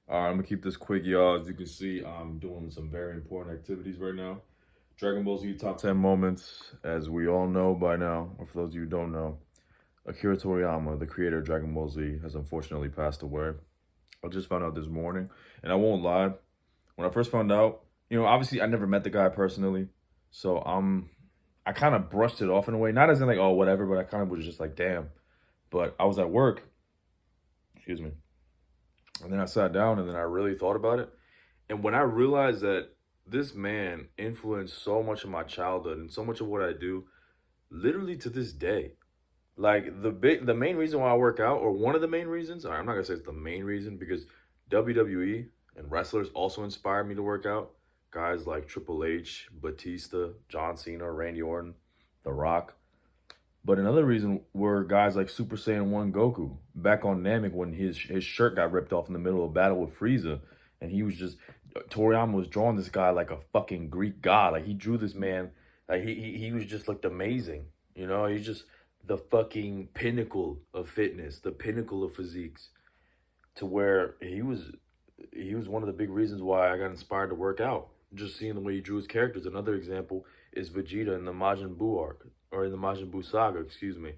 I'm gonna keep this quick, y'all. As you can see, I'm doing some very important activities right now. Dragon Ball Z top 10 moments, as we all know by now, or for those of you who don't know, Akira Toriyama, the creator of Dragon Ball Z, has unfortunately passed away. I just found out this morning, and I won't lie. When I first found out, obviously I never met the guy personally, so I kind of brushed it off in a way, not as in like, oh, whatever, but I kind of was just like, damn. But I was at work, excuse me, and then I sat down and then I really thought about it. And when I realized that this man influenced so much of my childhood and so much of what I do, literally to this day, like the main reason why I work out, or one of the main reasons, I'm not gonna say it's the main reason because WWE and wrestlers also inspired me to work out. Guys like Triple H, Batista, John Cena, Randy Orton, The Rock. But another reason were guys like Super Saiyan 1 Goku back on Namek when his shirt got ripped off in the middle of battle with Frieza. And he was just, Toriyama was drawing this guy like a fucking Greek god. Like he drew this man, like he was just looked amazing. He's just the fucking pinnacle of fitness, the pinnacle of physiques, to where he was one of the big reasons why I got inspired to work out. Just seeing the way he drew his characters. Another example is Vegeta in the Majin Buu arc, or in the Majin Buu saga, excuse me,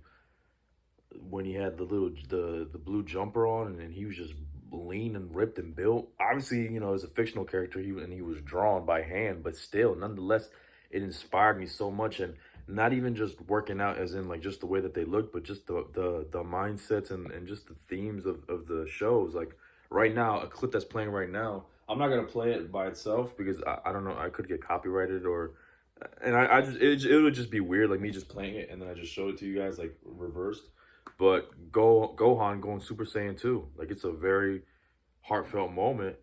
when he had the blue jumper on, and then he was just lean and ripped and built. Obviously, as a fictional character, he was drawn by hand, but still, nonetheless, it inspired me so much. And not even just working out as in like just the way that they looked, but just the mindsets and just the themes of the shows. Like right now, a clip that's playing right now, I'm not gonna play it by itself because I don't know, I could get copyrighted, or and I just it would just be weird, like me just playing it and then I just showed it to you guys like reversed. But Gohan going Super Saiyan 2, like it's a very heartfelt moment.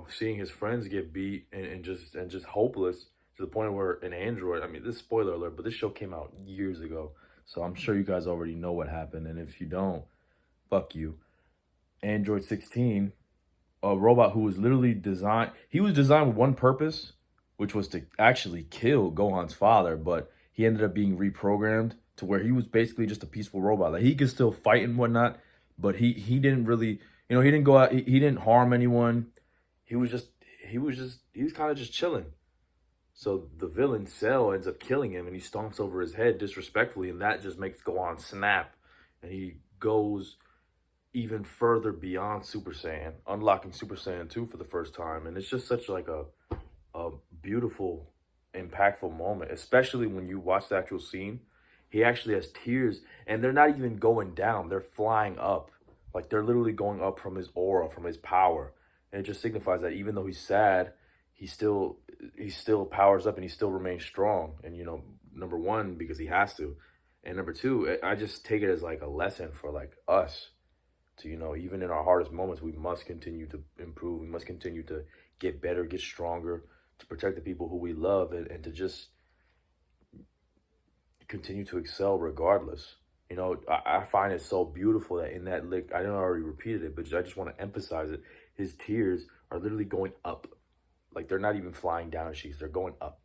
Seeing his friends get beat and just hopeless to the point where an android. I mean, this is spoiler alert, but this show came out years ago, so I'm sure you guys already know what happened. And if you don't, fuck you. Android 16, a robot who was literally designed. He was designed with one purpose, which was to actually kill Gohan's father, but he ended up being reprogrammed to where he was basically just a peaceful robot. Like he could still fight and whatnot, but he didn't really, he didn't go out, he didn't harm anyone. He was just he was kind of just chilling. So the villain Cell ends up killing him, and he stomps over his head disrespectfully, and that just makes Gohan snap, and he goes even further beyond Super Saiyan, unlocking Super Saiyan 2 for the first time. And it's just such like a beautiful, impactful moment, especially when you watch the actual scene. He actually has tears, and they're not even going down, they're flying up. Like they're literally going up from his aura, from his power. And it just signifies that even though he's sad, he still powers up and he still remains strong. And number one, because he has to. And number two, I just take it as like a lesson for like us to, even in our hardest moments, we must continue to improve. We must continue to get better, get stronger, to protect the people who we love, and to just continue to excel regardless. I find it so beautiful that in that lick, I know I already repeated it, but I just want to emphasize it. His tears are literally going up. Like they're not even flying down sheets, they're going up.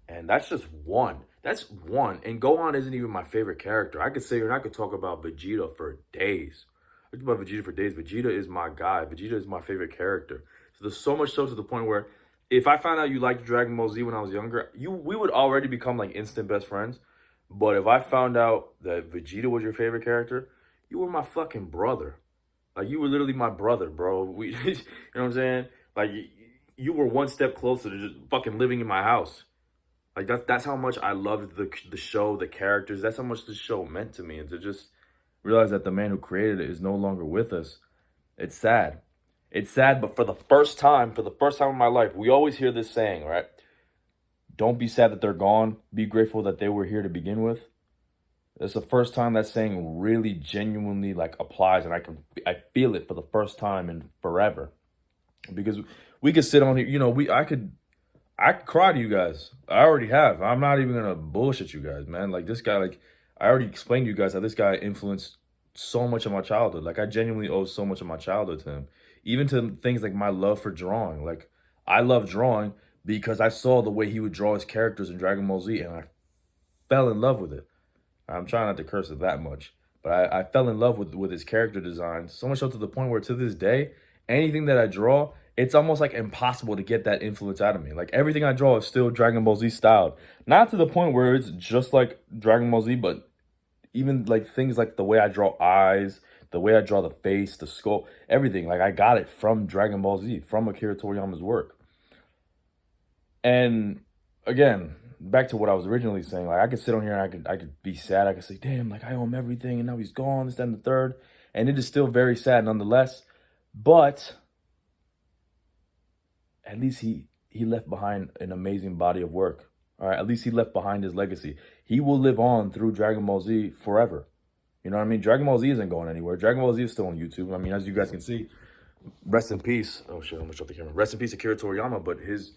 And that's just one. That's one. And Gohan isn't even my favorite character. I could say, and I could talk about Vegeta for days. I could talk about Vegeta for days. Vegeta is my guy. Vegeta is my favorite character. So there's so much so to the point where if I found out you liked Dragon Ball Z when I was younger, we would already become like instant best friends. But if I found out that Vegeta was your favorite character, you were my fucking brother. Like you were literally my brother, bro. You know what I'm saying? Like you were one step closer to just fucking living in my house. Like that's how much I loved the show, the characters. That's how much the show meant to me, and to just realize that the man who created it is no longer with us. It's sad. It's sad, but for the first time in my life, we always hear this saying, right? Don't be sad that they're gone. Be grateful that they were here to begin with. It's the first time that saying really genuinely like applies, and I feel it for the first time in forever. Because we could sit on here, I could cry to you guys. I already have. I'm not even gonna bullshit you guys, man. Like this guy, like I already explained to you guys how this guy influenced so much of my childhood. Like I genuinely owe so much of my childhood to him. Even to things like my love for drawing. Like I love drawing because I saw the way he would draw his characters in Dragon Ball Z, and I fell in love with it. I'm trying not to curse it that much, but I fell in love with his character design so much so to the point where to this day, anything that I draw, it's almost like impossible to get that influence out of me. Like everything I draw is still Dragon Ball Z styled. Not to the point where it's just like Dragon Ball Z, but even like things like the way I draw eyes, the way I draw the face, the skull, everything. Like I got it from Dragon Ball Z, from Akira Toriyama's work. And again, back to what I was originally saying, like I could sit on here and I could be sad. I could say, damn, like I owe him everything and now he's gone, this, that, and the third. And it is still very sad nonetheless. But at least he left behind an amazing body of work. All right, at least he left behind his legacy. He will live on through Dragon Ball Z forever. You know what I mean? Dragon Ball Z isn't going anywhere. Dragon Ball Z is still on YouTube. I mean, as you guys can see, rest in peace. Oh shit, I'm gonna shut the camera. Rest in peace, Akira Toriyama. But his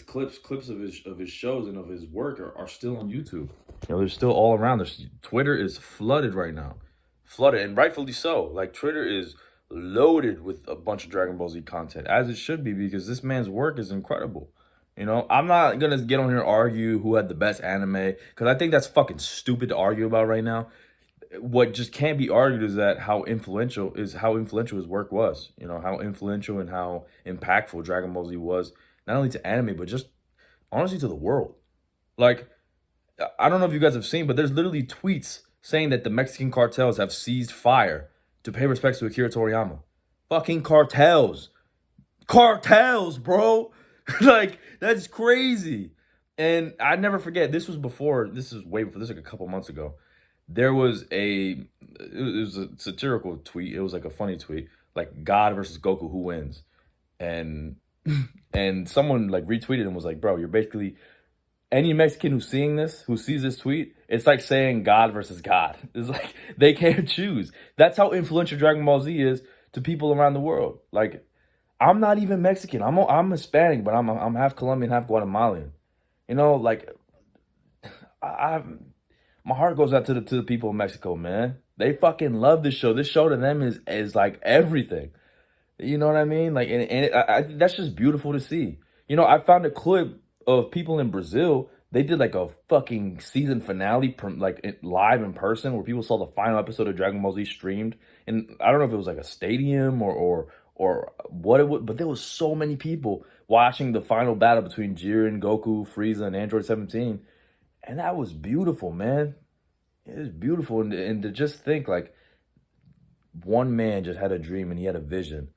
clips of his shows and of his work are still on YouTube. You know, they're still all around. Twitter is flooded right now, flooded, and rightfully so. Like Twitter is loaded with a bunch of Dragon Ball Z content, as it should be, because this man's work is incredible. You know, I'm not gonna get on here and argue who had the best anime, because I think that's fucking stupid to argue about right now. What just can't be argued is that how influential his work was. You know, how influential and how impactful Dragon Ball Z was, not only to anime, but just honestly to the world. Like, I don't know if you guys have seen, but there's literally tweets saying that the Mexican cartels have seized fire to pay respects to Akira Toriyama. Fucking cartels. Cartels, bro. Like, that's crazy. And I never forget, this was way before, this was like a couple months ago. There was it was a satirical tweet. It was like a funny tweet, like God versus Goku, who wins? And and someone like retweeted and was like, bro, you're basically, any Mexican who sees this tweet, it's like saying God versus God. It's like they can't choose. That's how influential Dragon Ball Z is to people around the world. Like, I'm not even Mexican. I'm Hispanic, but I'm half Colombian, half Guatemalan. You know, like I my heart goes out to the people of Mexico, man. They fucking love this show. This show to them is like everything. You know what I mean? Like, that's just beautiful to see. You know, I found a clip of people in Brazil. They did like a fucking season finale, live in person, where people saw the final episode of Dragon Ball Z streamed. And I don't know if it was like a stadium or what it was, but there was so many people watching the final battle between Jiren, Goku, Frieza, and Android 17. And that was beautiful, man. It was beautiful. And to just think, like, one man just had a dream and he had a vision.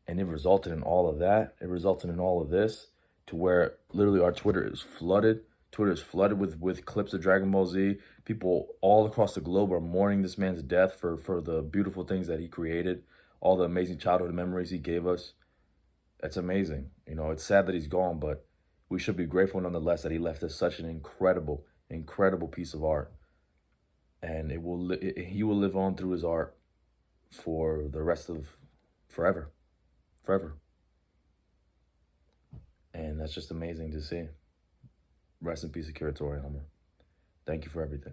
And it resulted in all of that. It resulted in all of this, to where literally our Twitter is flooded. Twitter is flooded with clips of Dragon Ball Z. People all across the globe are mourning this man's death for the beautiful things that he created, all the amazing childhood memories he gave us. It's amazing. You know, it's sad that he's gone, but we should be grateful nonetheless that he left us such an incredible piece of art. And he will live on through his art for the rest of forever. And that's just amazing to see. Rest in peace, Akira Toriyama. Thank you for everything.